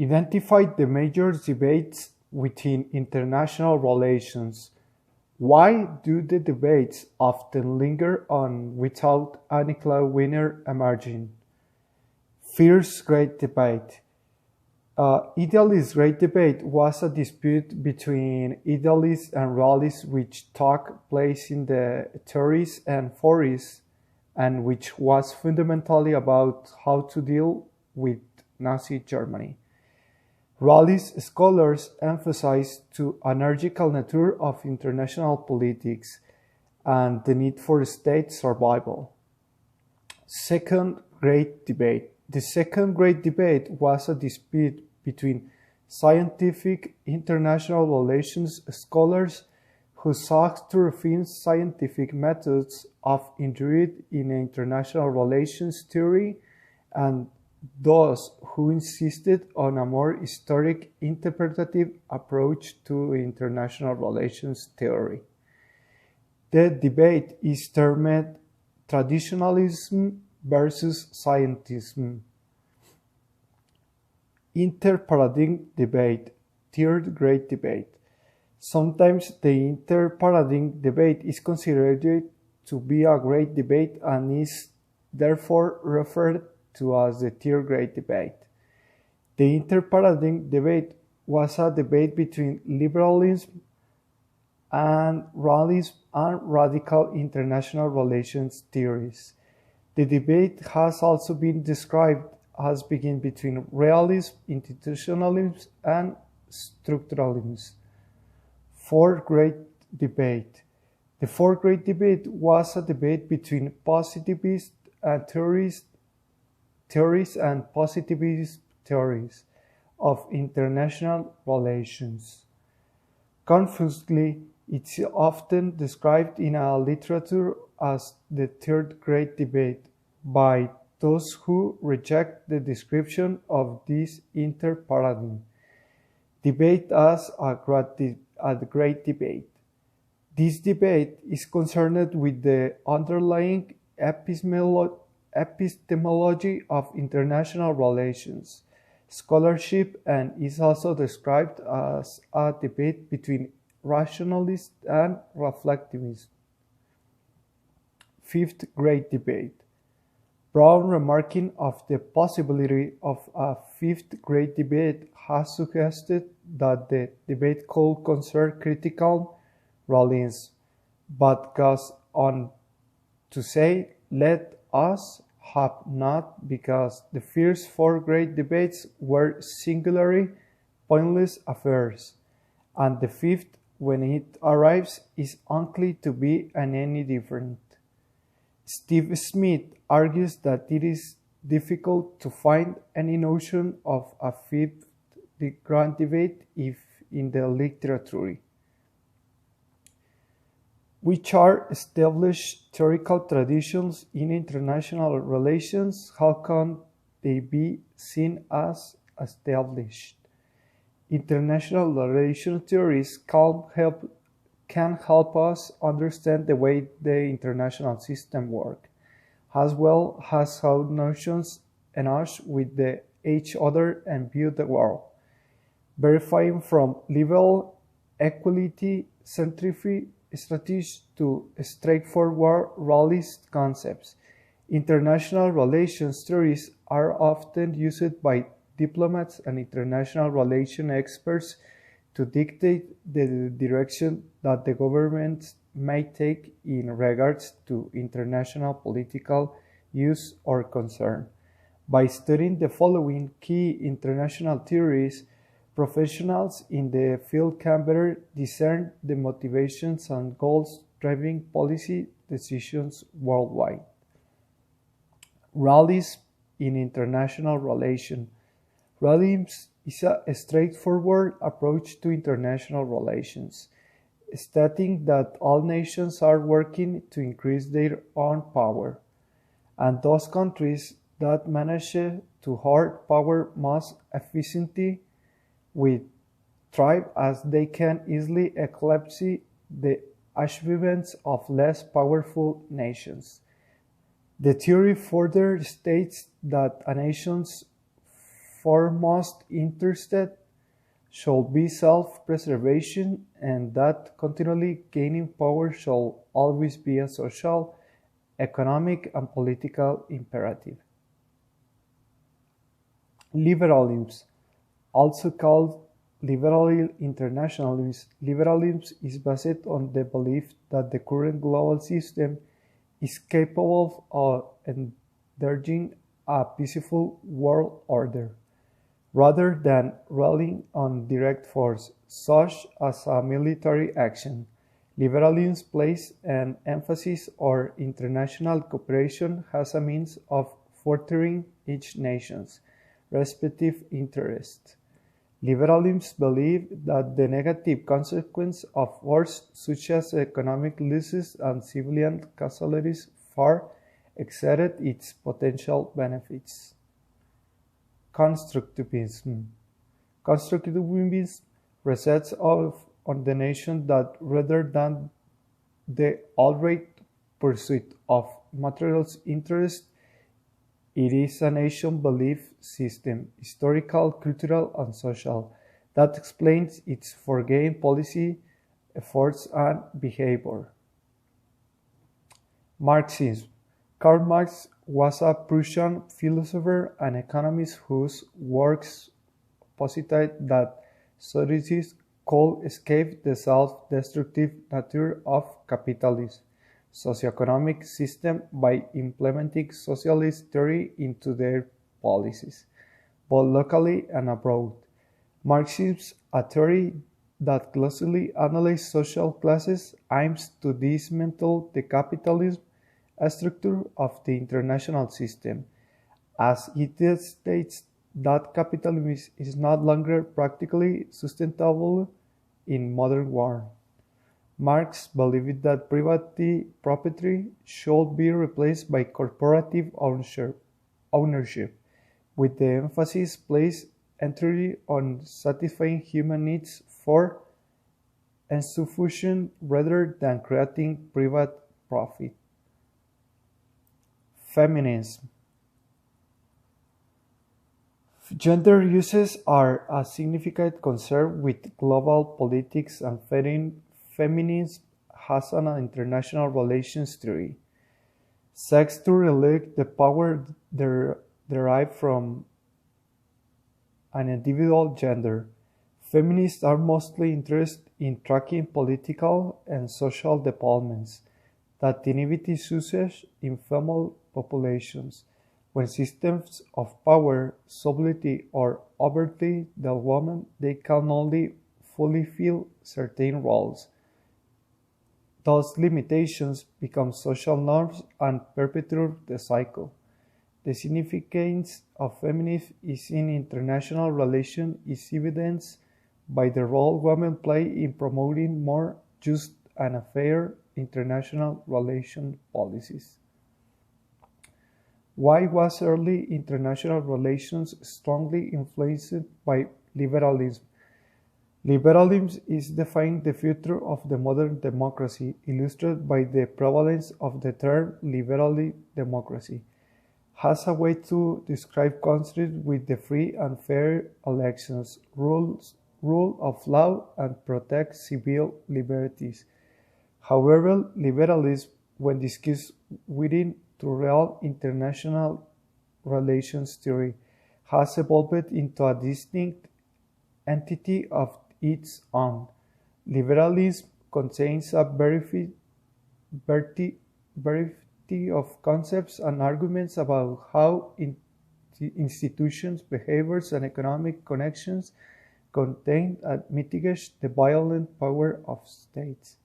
Identify the major debates within international relations. Why do the debates often linger on without any clear winner emerging? Fierce Great Debate. Italy's Great Debate was a dispute between idealists and realists which took place in the 30s and 40s and which was fundamentally about how to deal with Nazi Germany. Realist scholars emphasize the anarchical nature of international politics and the need for state survival. Second Great Debate. The Second Great Debate was a dispute between scientific international relations scholars who sought to refine scientific methods of injury in international relations theory and those who insisted on a more historic interpretative approach to international relations theory. The debate is termed traditionalism versus scientism. Interparadigm debate, Third Great Debate. Sometimes the interparadigm debate is considered to be a great debate and is therefore referred to as the Third Great Debate. The interparadigm debate was a debate between liberalism and realism and radical international relations theories. The debate has also been described as being between realism, institutionalism, and structuralism. Fourth Great Debate. The Fourth Great Debate was a debate between positivist and theories and positivist theories of international relations. Confusedly, it's often described in our literature as the Third Great Debate by those who reject the description of this interparadigm debate as a great debate. This debate is concerned with the underlying epistemology of international relations, scholarship, and is also described as a debate between rationalists and reflectivists. Fifth Great Debate. Brown, remarking of the possibility of a fifth great debate, has suggested that the debate could concern critical realism, but goes on to say, let us hope not, because the first four great debates were singularly pointless affairs, and the fifth, when it arrives, is unlikely to be any different. Steve Smith argues that it is difficult to find any notion of a fifth grand debate if in the literature, which are established theoretical traditions in international relations. How can they be seen as established? International relations theories can help us understand the way the international system works, as well as how nations engage with each other and view the world, verifying from liberal equality centrifuge strategies to straightforward realist concepts. International relations theories are often used by diplomats and international relations experts to dictate the direction that the governments may take in regards to international political use or concern. By studying the following key international theories, professionals in the field can better discern the motivations and goals driving policy decisions worldwide. Realism in international relations. Realism is a straightforward approach to international relations, stating that all nations are working to increase their own power, and those countries that manage to hoard power most efficiently will thrive as they can easily eclipse the achievements of less powerful nations. The theory further states that a nation's foremost interested should be self-preservation, and that continually gaining power shall always be a social, economic, and political imperative. Liberalism, also called liberal internationalism, liberalism is based on the belief that the current global system is capable of engendering a peaceful world order, rather than relying on direct force, such as a military action. Liberalism places an emphasis on international cooperation as a means of furthering each nation's respective interests. Liberalism believes that the negative consequences of wars such as economic losses and civilian casualties far exceeded its potential benefits. Constructivism. Constructivism rests on the notion that rather than the outright pursuit of material interest, it is a nation belief system, historical, cultural, and social, that explains its foregoing policy, efforts, and behavior. Marxism. Karl Marx was a Prussian philosopher and economist whose works posited that societies could escape the self-destructive nature of capitalism socioeconomic system by implementing socialist theory into their policies, both locally and abroad. Marxism, a theory that closely analyzes social classes, aims to dismantle the capitalism structure of the international system, as it states that capitalism is not longer practically sustainable in modern world. Marx believed that private property should be replaced by corporative ownership, with the emphasis placed entirely on satisfying human needs for insufficient rather than creating private profit. Feminism. Gender issues are a significant concern with global politics, and feminism has an international relations theory. Seeks to relate the power derived from an individual gender. Feminists are mostly interested in tracking political and social developments that inhibit usage in female populations, when systems of power, subtlety, or overtly the woman, they can only fully fill certain roles. Those limitations become social norms and perpetuate the cycle. The significance of feminism is in international relations is evidenced by the role women play in promoting more just and fair international relation policies. Why was early international relations strongly influenced by liberalism? Liberalism is defining the future of the modern democracy, illustrated by the prevalence of the term liberal democracy, as a way to describe countries with the free and fair elections, rule of law, and protect civil liberties. However, liberalism, when discussed within to real international relations theory, has evolved into a distinct entity of its own. Liberalism contains a variety of concepts and arguments about how institutions, behaviors, and economic connections contain and mitigate the violent power of states.